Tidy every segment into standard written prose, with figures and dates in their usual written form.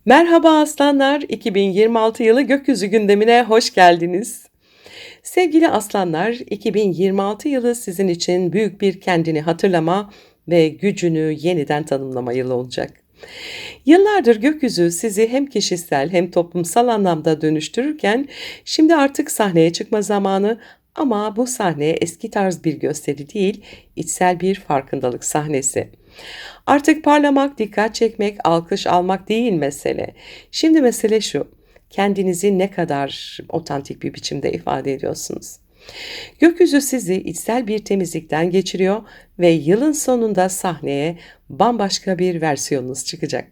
Merhaba aslanlar, 2026 yılı gökyüzü gündemine hoş geldiniz. Sevgili aslanlar, 2026 yılı sizin için büyük bir kendini hatırlama ve gücünü yeniden tanımlama yılı olacak. Yıllardır gökyüzü sizi hem kişisel hem toplumsal anlamda dönüştürürken şimdi artık sahneye çıkma zamanı, ama bu sahne eski tarz bir gösteri değil, içsel bir farkındalık sahnesi. Artık parlamak, dikkat çekmek, alkış almak değil mesele. Şimdi mesele şu: kendinizi ne kadar otantik bir biçimde ifade ediyorsunuz? Gökyüzü sizi içsel bir temizlikten geçiriyor ve yılın sonunda sahneye bambaşka bir versiyonunuz çıkacak.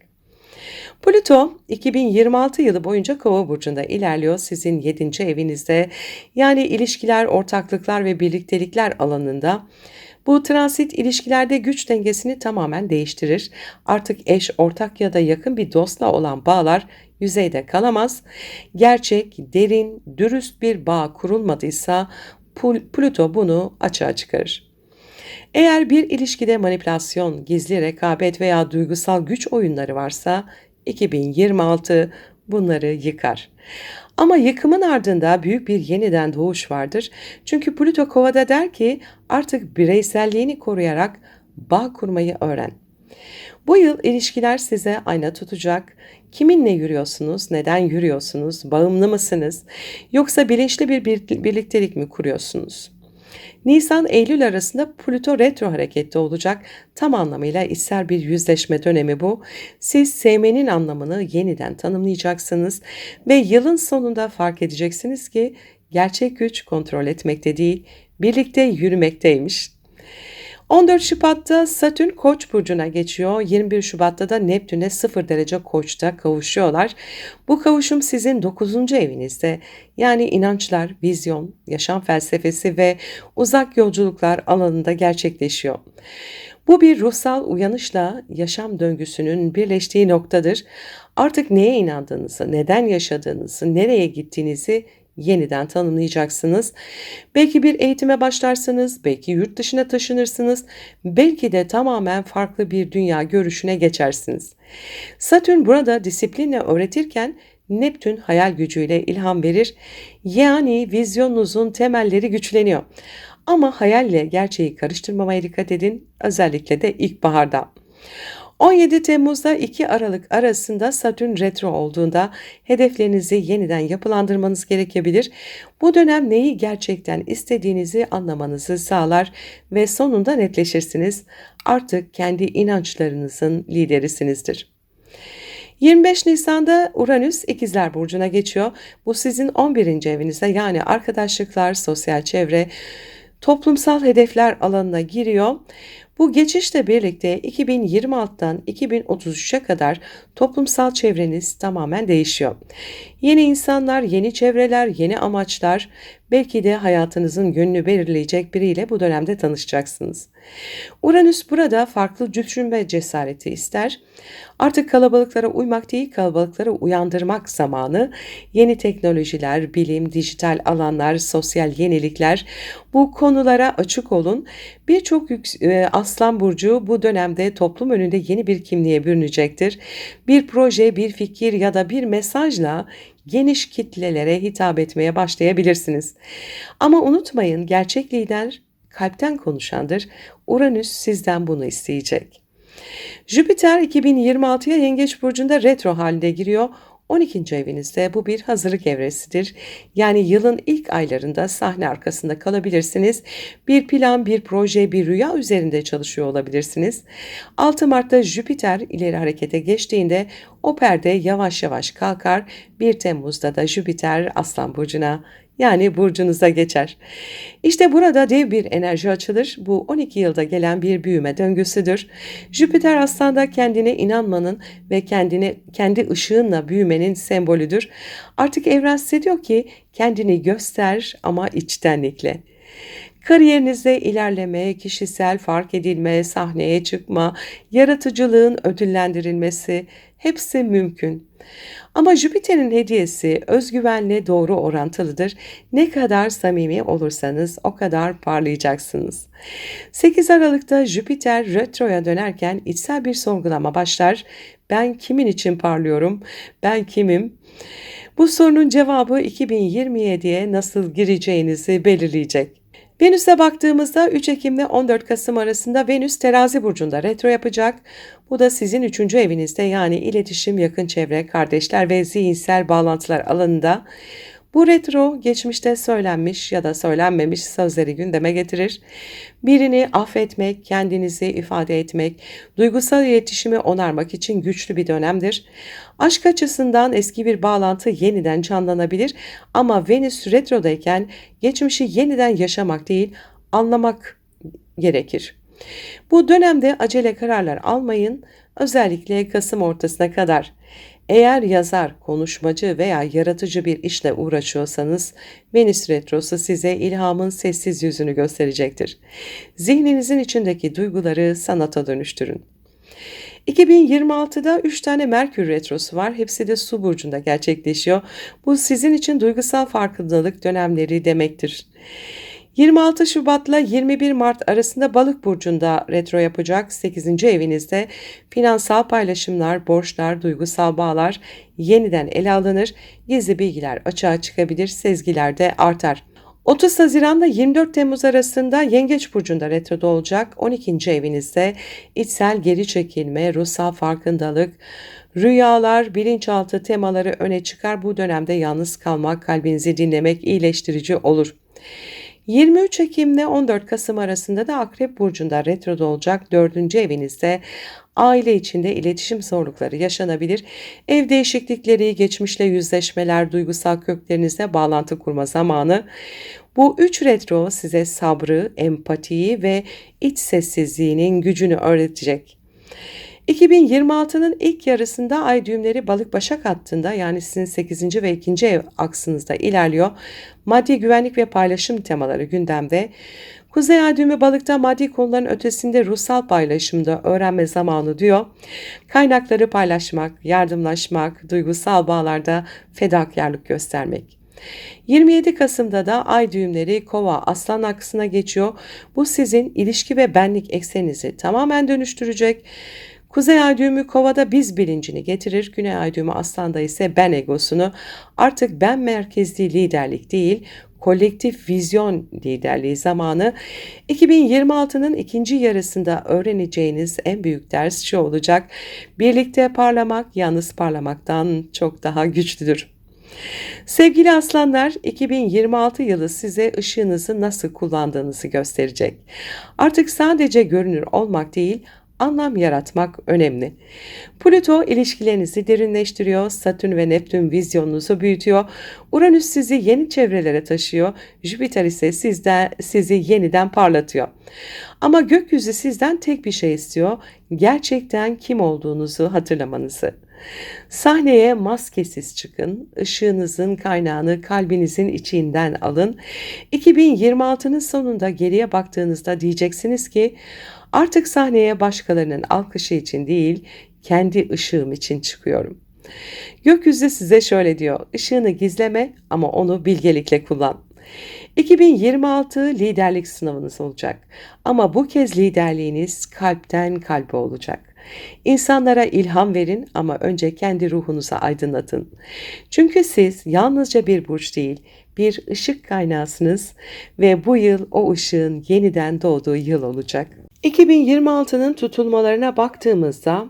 Plüto 2026 yılı boyunca Kova burcunda ilerliyor, sizin 7. evinizde, yani ilişkiler, ortaklıklar ve birliktelikler alanında. Bu transit ilişkilerde güç dengesini tamamen değiştirir. Artık eş, ortak ya da yakın bir dostla olan bağlar yüzeyde kalamaz. Gerçek, derin, dürüst bir bağ kurulmadıysa Plüto bunu açığa çıkarır. Eğer bir ilişkide manipülasyon, gizli rekabet veya duygusal güç oyunları varsa 2026 bunları yıkar. Ama yıkımın ardında büyük bir yeniden doğuş vardır. Çünkü Plüto Kova'da der ki artık bireyselliğini koruyarak bağ kurmayı öğren. Bu yıl ilişkiler size ayna tutacak. Kiminle yürüyorsunuz, neden yürüyorsunuz, bağımlı mısınız, yoksa bilinçli bir birliktelik mi kuruyorsunuz? Nisan-Eylül arasında Plüto retro harekette olacak. Tam anlamıyla içsel bir yüzleşme dönemi bu. Siz sevmenin anlamını yeniden tanımlayacaksınız ve yılın sonunda fark edeceksiniz ki gerçek güç kontrol etmekte değil, birlikte yürümekteymiş. 14 Şubat'ta Satürn Koç burcuna geçiyor. 21 Şubat'ta da Neptün'e 0 derece Koç'ta kavuşuyorlar. Bu kavuşum sizin 9. evinizde, yani inançlar, vizyon, yaşam felsefesi ve uzak yolculuklar alanında gerçekleşiyor. Bu bir ruhsal uyanışla yaşam döngüsünün birleştiği noktadır. Artık neye inandığınızı, neden yaşadığınızı, nereye gittiğinizi yeniden tanımlayacaksınız. Belki bir eğitime başlarsınız, belki yurt dışına taşınırsınız, belki de tamamen farklı bir dünya görüşüne geçersiniz. Satürn burada disiplinle öğretirken Neptün hayal gücüyle ilham verir. Yani vizyonunuzun temelleri güçleniyor. Ama hayalle gerçeği karıştırmamaya dikkat edin, özellikle de ilkbaharda. 17 Temmuz'da 2 Aralık arasında Satürn retro olduğunda hedeflerinizi yeniden yapılandırmanız gerekebilir. Bu dönem neyi gerçekten istediğinizi anlamanızı sağlar ve sonunda netleşirsiniz. Artık kendi inançlarınızın liderisinizdir. 25 Nisan'da Uranüs İkizler Burcu'na geçiyor. Bu sizin 11. evinizde, yani arkadaşlıklar, sosyal çevre, toplumsal hedefler alanına giriyor. Bu geçişle birlikte 2026'dan 2033'e kadar toplumsal çevreniz tamamen değişiyor. Yeni insanlar, yeni çevreler, yeni amaçlar, belki de hayatınızın yönünü belirleyecek biriyle bu dönemde tanışacaksınız. Uranüs burada farklı düşünme cesareti ister. Artık kalabalıklara uymak değil, kalabalıklara uyandırmak zamanı. Yeni teknolojiler, bilim, dijital alanlar, sosyal yenilikler, bu konulara açık olun. Birçok Aslan Burcu bu dönemde toplum önünde yeni bir kimliğe bürünecektir. Bir proje, bir fikir ya da bir mesajla geniş kitlelere hitap etmeye başlayabilirsiniz. Ama unutmayın, gerçek lider kalpten konuşandır. Uranüs sizden bunu isteyecek. Jüpiter 2026'ya Yengeç burcunda retro halinde giriyor. 12. evinizde bu bir hazırlık evresidir. Yani yılın ilk aylarında sahne arkasında kalabilirsiniz. Bir plan, bir proje, bir rüya üzerinde çalışıyor olabilirsiniz. 6 Mart'ta Jüpiter ileri harekete geçtiğinde o perde yavaş yavaş kalkar. 1 Temmuz'da da Jüpiter Aslan burcuna, yani burcunuza geçer. İşte burada dev bir enerji açılır. Bu 12 yılda gelen bir büyüme döngüsüdür. Jüpiter Aslan'da kendine inanmanın ve kendi ışığınla büyümenin sembolüdür. Artık evren size diyor ki kendini göster, ama içtenlikle. Kariyerinizde ilerleme, kişisel fark edilme, sahneye çıkma, yaratıcılığın ödüllendirilmesi hepsi mümkün. Ama Jüpiter'in hediyesi özgüvenle doğru orantılıdır. Ne kadar samimi olursanız o kadar parlayacaksınız. 8 Aralık'ta Jüpiter retroya dönerken içsel bir sorgulama başlar. Ben kimin için parlıyorum? Ben kimim? Bu sorunun cevabı 2027'ye nasıl gireceğinizi belirleyecek. Venüs'e baktığımızda 3 Ekim ile 14 Kasım arasında Venüs Terazi burcunda retro yapacak. Bu da sizin 3. evinizde, yani iletişim, yakın çevre, kardeşler ve zihinsel bağlantılar alanında. Bu retro geçmişte söylenmiş ya da söylenmemiş sözleri gündeme getirir. Birini affetmek, kendinizi ifade etmek, duygusal iletişimi onarmak için güçlü bir dönemdir. Aşk açısından eski bir bağlantı yeniden canlanabilir, ama Venüs retrodayken geçmişi yeniden yaşamak değil, anlamak gerekir. Bu dönemde acele kararlar almayın, özellikle Kasım ortasına kadar. Eğer yazar, konuşmacı veya yaratıcı bir işle uğraşıyorsanız, Venüs retrosu size ilhamın sessiz yüzünü gösterecektir. Zihninizin içindeki duyguları sanata dönüştürün. 2026'da 3 tane Merkür retrosu var. Hepsi de Su burcunda gerçekleşiyor. Bu sizin için duygusal farkındalık dönemleri demektir. 26 Şubat'la 21 Mart arasında Balık burcunda retro yapacak. 8. evinizde finansal paylaşımlar, borçlar, duygusal bağlar yeniden ele alınır. Gizli bilgiler açığa çıkabilir, sezgiler de artar. 30 Haziran'da 24 Temmuz arasında Yengeç burcunda retroda olacak. 12. evinizde içsel geri çekilme, ruhsal farkındalık, rüyalar, bilinçaltı temaları öne çıkar. Bu dönemde yalnız kalmak, kalbinizi dinlemek iyileştirici olur. 23 Ekim ile 14 Kasım arasında da Akrep burcunda retroda olacak. 4. evinizde aile içinde iletişim zorlukları yaşanabilir. Ev değişiklikleri, geçmişle yüzleşmeler, duygusal köklerinizle bağlantı kurma zamanı. Bu 3 retro size sabrı, empatiyi ve iç sessizliğinin gücünü öğretecek. 2026'nın ilk yarısında ay düğümleri Balık Başak hattında, yani sizin 8. ve 2. ev aksınızda ilerliyor. Maddi güvenlik ve paylaşım temaları gündemde. Kuzey ay düğümü Balık'ta maddi konuların ötesinde ruhsal paylaşımda öğrenme zamanı diyor. Kaynakları paylaşmak, yardımlaşmak, duygusal bağlarda fedakarlık göstermek. 27 Kasım'da da ay düğümleri Kova Aslan aksına geçiyor. Bu sizin ilişki ve benlik ekseninizi tamamen dönüştürecek. Kuzey ay düğümü Kova'da biz bilincini getirir. Güney ay düğümü Aslan'da ise ben egosunu. Artık ben merkezli liderlik değil, kolektif vizyon liderliği zamanı. 2026'nın ikinci yarısında öğreneceğiniz en büyük ders şu olacak: birlikte parlamak yalnız parlamaktan çok daha güçlüdür. Sevgili aslanlar, 2026 yılı size ışığınızı nasıl kullandığınızı gösterecek. Artık sadece görünür olmak değil, anlam yaratmak önemli. Plüto ilişkilerinizi derinleştiriyor, Satürn ve Neptün vizyonunuzu büyütüyor, Uranüs sizi yeni çevrelere taşıyor, Jüpiter ise sizi yeniden parlatıyor. Ama gökyüzü sizden tek bir şey istiyor: gerçekten kim olduğunuzu hatırlamanızı. Sahneye maskesiz çıkın, ışığınızın kaynağını kalbinizin içinden alın. 2026'nın sonunda geriye baktığınızda diyeceksiniz ki, artık sahneye başkalarının alkışı için değil, kendi ışığım için çıkıyorum. Gökyüzü size şöyle diyor: ışığını gizleme ama onu bilgelikle kullan. 2026 liderlik sınavınız olacak, ama bu kez liderliğiniz kalpten kalbe olacak. İnsanlara ilham verin, ama önce kendi ruhunuzu aydınlatın. Çünkü siz yalnızca bir burç değil, bir ışık kaynağısınız ve bu yıl o ışığın yeniden doğduğu yıl olacak. 2026'nın tutulmalarına baktığımızda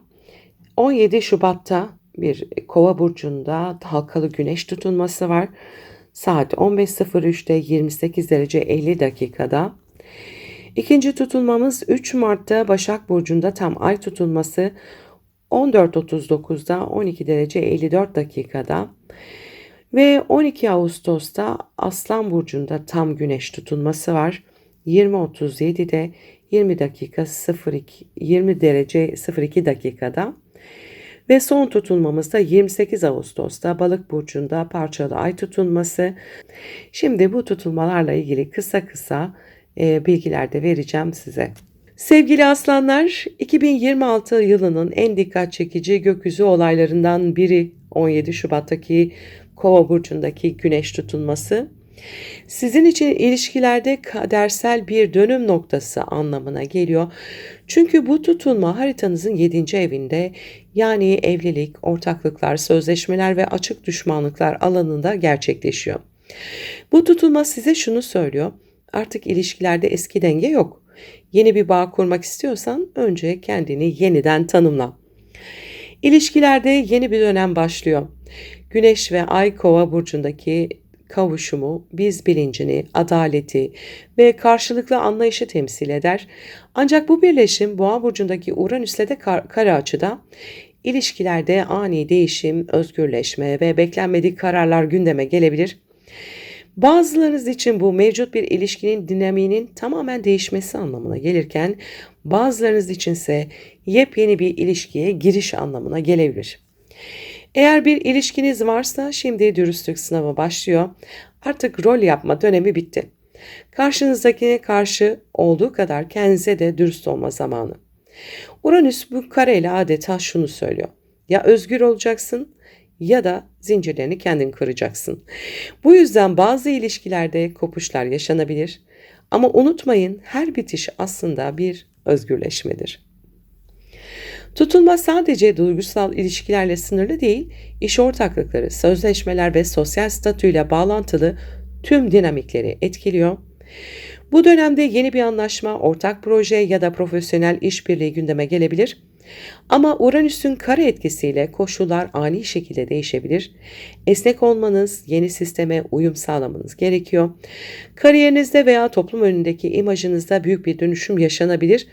17 Şubat'ta bir Kova burcunda halkalı güneş tutulması var. Saat 15.03'te 28 derece 50 dakikada. İkinci tutulmamız 3 Mart'ta Başak burcunda tam ay tutulması 14.39'da 12 derece 54 dakikada. Ve 12 Ağustos'ta Aslan burcunda tam güneş tutulması var. 20.37'de 20 derece 02 dakikada. Ve son tutulmamız da 28 Ağustos'ta Balık burcunda parçalı ay tutulması. Şimdi bu tutulmalarla ilgili kısa bilgiler de vereceğim size. Sevgili aslanlar, 2026 yılının en dikkat çekici gökyüzü olaylarından biri 17 Şubat'taki Kova burcundaki güneş tutulması. Sizin için ilişkilerde kadersel bir dönüm noktası anlamına geliyor. Çünkü bu tutulma haritanızın 7. evinde, yani evlilik, ortaklıklar, sözleşmeler ve açık düşmanlıklar alanında gerçekleşiyor. Bu tutulma size şunu söylüyor: artık ilişkilerde eski denge yok. Yeni bir bağ kurmak istiyorsan önce kendini yeniden tanımla. İlişkilerde yeni bir dönem başlıyor. Güneş ve Ay Kova burcundaki kavuşumu biz bilincini, adaleti ve karşılıklı anlayışı temsil eder. Ancak bu birleşim Boğa burcundaki Uranüs'le de kare açıda. İlişkilerde ani değişim, özgürleşme ve beklenmedik kararlar gündeme gelebilir. Bazılarınız için bu mevcut bir ilişkinin dinamiğinin tamamen değişmesi anlamına gelirken bazılarınız içinse yepyeni bir ilişkiye giriş anlamına gelebilir. Eğer bir ilişkiniz varsa şimdi dürüstlük sınavı başlıyor. Artık rol yapma dönemi bitti. Karşınızdakine karşı olduğu kadar kendinize de dürüst olma zamanı. Uranüs bu kareyle adeta şunu söylüyor: ya özgür olacaksın ya da zincirlerini kendin kıracaksın. Bu yüzden bazı ilişkilerde kopuşlar yaşanabilir. Ama unutmayın, her bitiş aslında bir özgürleşmedir. Tutulma sadece duygusal ilişkilerle sınırlı değil, iş ortaklıkları, sözleşmeler ve sosyal statüyle bağlantılı tüm dinamikleri etkiliyor. Bu dönemde yeni bir anlaşma, ortak proje ya da profesyonel işbirliği gündeme gelebilir. Ama Uranüs'ün kare etkisiyle koşullar ani şekilde değişebilir. Esnek olmanız, yeni sisteme uyum sağlamanız gerekiyor. Kariyerinizde veya toplum önündeki imajınızda büyük bir dönüşüm yaşanabilir.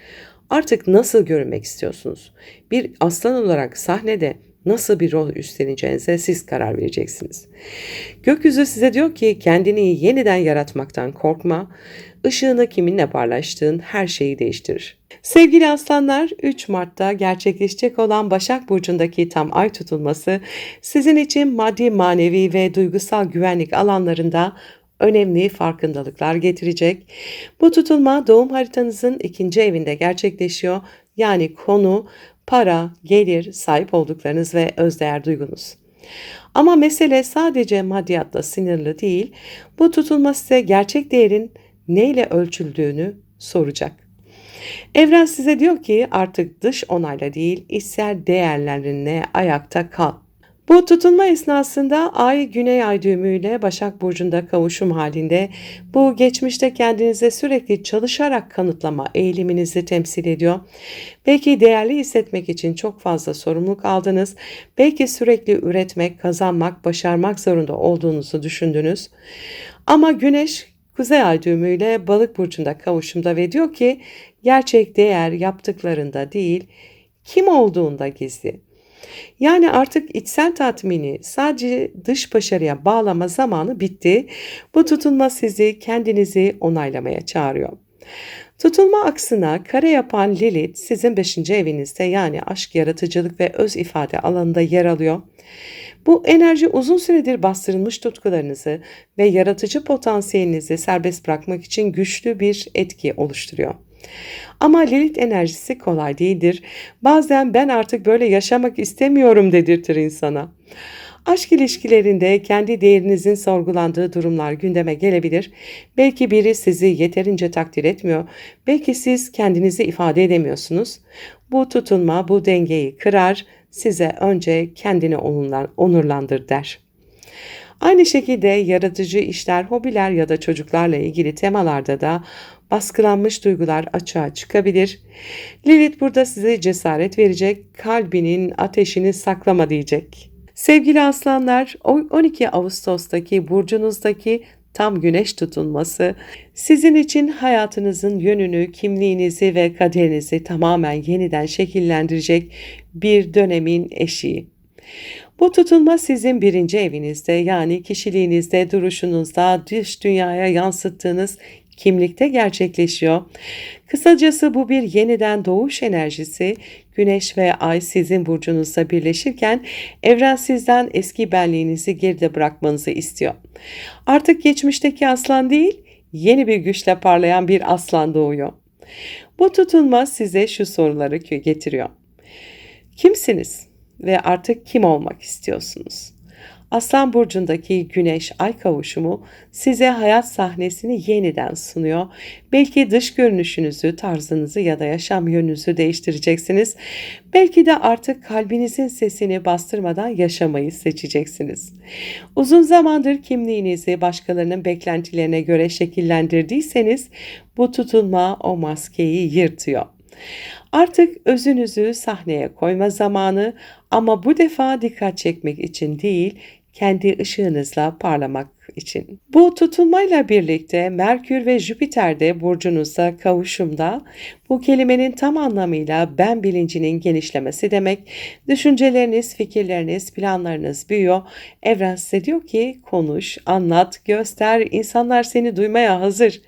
Artık nasıl görünmek istiyorsunuz? Bir aslan olarak sahnede nasıl bir rol üstleneceğinize siz karar vereceksiniz. Gökyüzü size diyor ki kendini yeniden yaratmaktan korkma. Işığını kiminle paylaştığın her şeyi değiştirir. Sevgili aslanlar, 3 Mart'ta gerçekleşecek olan Başak Burcu'ndaki tam ay tutulması sizin için maddi, manevi ve duygusal güvenlik alanlarında önemli farkındalıklar getirecek. Bu tutulma doğum haritanızın 2. evinde gerçekleşiyor. Yani konu, para, gelir, sahip olduklarınız ve özdeğer duygunuz. Ama mesele sadece maddiyatla sınırlı değil. Bu tutulma size gerçek değerin neyle ölçüldüğünü soracak. Evren size diyor ki artık dış onayla değil, içsel değerlerinle ayakta kal. Bu tutunma esnasında Ay Güney Ay düğümüyle Başak Burcu'nda kavuşum halinde. Bu geçmişte kendinize sürekli çalışarak kanıtlama eğiliminizi temsil ediyor. Belki değerli hissetmek için çok fazla sorumluluk aldınız. Belki sürekli üretmek, kazanmak, başarmak zorunda olduğunuzu düşündünüz. Ama Güneş Kuzey Ay düğümüyle Balık Burcu'nda kavuşumda ve diyor ki gerçek değer yaptıklarında değil, kim olduğunda gizli. Yani artık içsel tatmini sadece dış başarıya bağlama zamanı bitti. Bu tutulma sizi kendinizi onaylamaya çağırıyor. Tutulma aksına kare yapan Lilith sizin 5. evinizde, yani aşk, yaratıcılık ve öz ifade alanında yer alıyor. Bu enerji uzun süredir bastırılmış tutkularınızı ve yaratıcı potansiyelinizi serbest bırakmak için güçlü bir etki oluşturuyor. Ama Lilith enerjisi kolay değildir. Bazen ben artık böyle yaşamak istemiyorum dedirtir insana. Aşk ilişkilerinde kendi değerinizin sorgulandığı durumlar gündeme gelebilir. Belki biri sizi yeterince takdir etmiyor. Belki siz kendinizi ifade edemiyorsunuz. Bu tutunma bu dengeyi kırar, size önce kendini onurlandır der. Aynı şekilde yaratıcı işler, hobiler ya da çocuklarla ilgili temalarda da baskılanmış duygular açığa çıkabilir. Lilith burada size cesaret verecek, kalbinin ateşini saklama diyecek. Sevgili aslanlar, 12 Ağustos'taki burcunuzdaki tam güneş tutulması sizin için hayatınızın yönünü, kimliğinizi ve kaderinizi tamamen yeniden şekillendirecek bir dönemin eşiği. Bu tutulma sizin 1. evinizde, yani kişiliğinizde, duruşunuzda, dış dünyaya yansıttığınız kimlikte gerçekleşiyor. Kısacası bu bir yeniden doğuş enerjisi. Güneş ve Ay sizin burcunuzda birleşirken evren sizden eski benliğinizi geride bırakmanızı istiyor. Artık geçmişteki aslan değil, yeni bir güçle parlayan bir aslan doğuyor. Bu tutulma size şu soruları getiriyor. Kimsiniz ve artık kim olmak istiyorsunuz? Aslan burcundaki Güneş-Ay kavuşumu size hayat sahnesini yeniden sunuyor. Belki dış görünüşünüzü, tarzınızı ya da yaşam yönünüzü değiştireceksiniz. Belki de artık kalbinizin sesini bastırmadan yaşamayı seçeceksiniz. Uzun zamandır kimliğinizi başkalarının beklentilerine göre şekillendirdiyseniz bu tutulma o maskeyi yırtıyor. Artık özünüzü sahneye koyma zamanı, ama bu defa dikkat çekmek için değil, kendi ışığınızla parlamak için. Bu tutulmayla birlikte Merkür ve Jüpiter de burcunuzda kavuşumda. Bu kelimenin tam anlamıyla ben bilincinin genişlemesi demek. Düşünceleriniz, fikirleriniz, planlarınız büyüyor. Evren size diyor ki konuş, anlat, göster, insanlar seni duymaya hazır.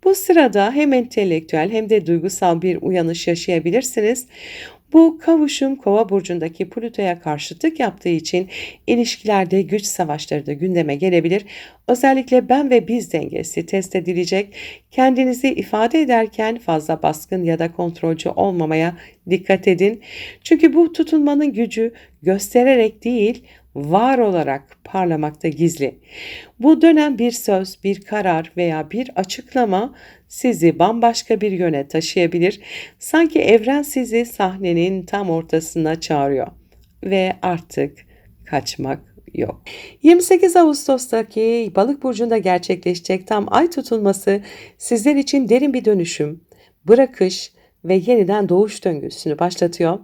Bu sırada hem entelektüel hem de duygusal bir uyanış yaşayabilirsiniz. Bu kavuşum Kova burcundaki Plüto'ya karşıtlık yaptığı için ilişkilerde güç savaşları da gündeme gelebilir. Özellikle ben ve biz dengesi test edilecek. Kendinizi ifade ederken fazla baskın ya da kontrolcü olmamaya dikkat edin. Çünkü bu tutulmanın gücü göstererek değil, var olarak parlamakta gizli. Bu dönem bir söz, bir karar veya bir açıklama sizi bambaşka bir yöne taşıyabilir. Sanki evren sizi sahnenin tam ortasına çağırıyor ve artık kaçmak yok. 28 Ağustos'taki Balık burcunda gerçekleşecek tam ay tutulması sizler için derin bir dönüşüm, bırakış ve yeniden doğuş döngüsünü başlatıyor.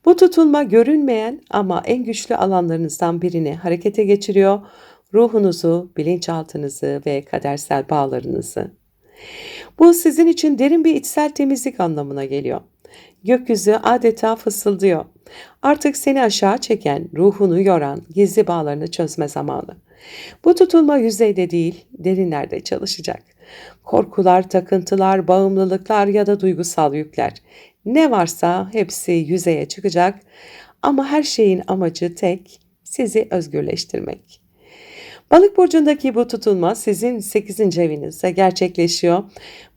Bu tutulma görünmeyen ama en güçlü alanlarınızdan birini harekete geçiriyor. Ruhunuzu, bilinçaltınızı ve kadersel bağlarınızı. Bu sizin için derin bir içsel temizlik anlamına geliyor. Gökyüzü adeta fısıldıyor. Artık seni aşağı çeken, ruhunu yoran gizli bağlarını çözme zamanı. Bu tutulma yüzeyde değil, derinlerde çalışacak. Korkular, takıntılar, bağımlılıklar ya da duygusal yükler. Ne varsa hepsi yüzeye çıkacak, ama her şeyin amacı tek, sizi özgürleştirmek. Balık burcundaki bu tutulma sizin 8. evinizde gerçekleşiyor.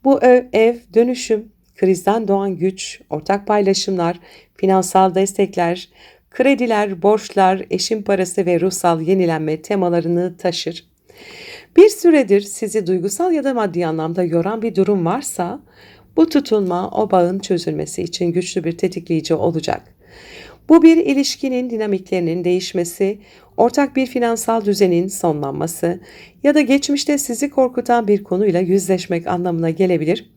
Bu ev dönüşüm, krizden doğan güç, ortak paylaşımlar, finansal destekler, krediler, borçlar, eşin parası ve ruhsal yenilenme temalarını taşır. Bir süredir sizi duygusal ya da maddi anlamda yoran bir durum varsa, bu tutulma o bağın çözülmesi için güçlü bir tetikleyici olacak. Bu bir ilişkinin dinamiklerinin değişmesi, ortak bir finansal düzenin sonlanması ya da geçmişte sizi korkutan bir konuyla yüzleşmek anlamına gelebilir.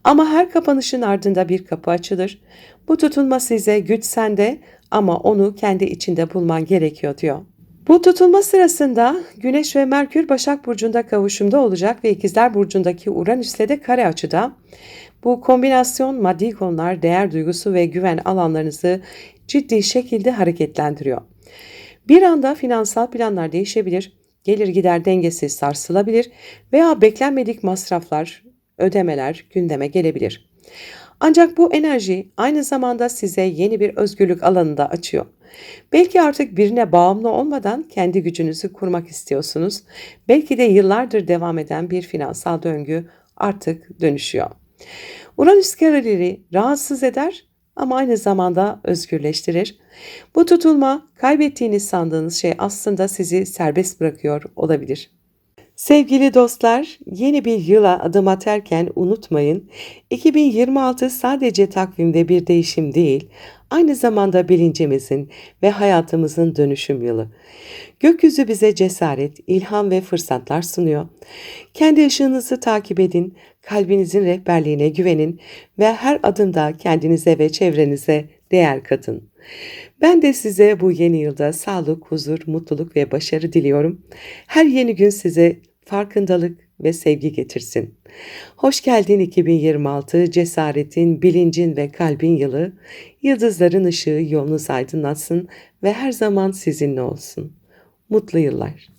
Ama her kapanışın ardında bir kapı açılır. Bu tutulma size güç sende, ama onu kendi içinde bulman gerekiyor diyor. Bu tutulma sırasında Güneş ve Merkür Başak Burcu'nda kavuşumda olacak ve İkizler Burcu'ndaki Uranüs'le de kare açıda. Bu kombinasyon maddi konular, değer duygusu ve güven alanlarınızı ciddi şekilde hareketlendiriyor. Bir anda finansal planlar değişebilir, gelir gider dengesi sarsılabilir veya beklenmedik masraflar, ödemeler gündeme gelebilir. Ancak bu enerji aynı zamanda size yeni bir özgürlük alanı da açıyor. Belki artık birine bağımlı olmadan kendi gücünüzü kurmak istiyorsunuz. Belki de yıllardır devam eden bir finansal döngü artık dönüşüyor. Uranüs kareleri rahatsız eder ama aynı zamanda özgürleştirir. Bu tutulma kaybettiğiniz sandığınız şey aslında sizi serbest bırakıyor olabilir. Sevgili dostlar, yeni bir yıla adım atarken unutmayın, 2026 sadece takvimde bir değişim değil, aynı zamanda bilincimizin ve hayatımızın dönüşüm yılı. Gökyüzü bize cesaret, ilham ve fırsatlar sunuyor. Kendi ışığınızı takip edin, kalbinizin rehberliğine güvenin ve her adımda kendinize ve çevrenize değer katın. Ben de size bu yeni yılda sağlık, huzur, mutluluk ve başarı diliyorum. Her yeni gün size farkındalık ve sevgi getirsin. Hoş geldin 2026, cesaretin, bilincin ve kalbin yılı. Yıldızların ışığı yolunuzu aydınlatsın ve her zaman sizinle olsun. Mutlu yıllar.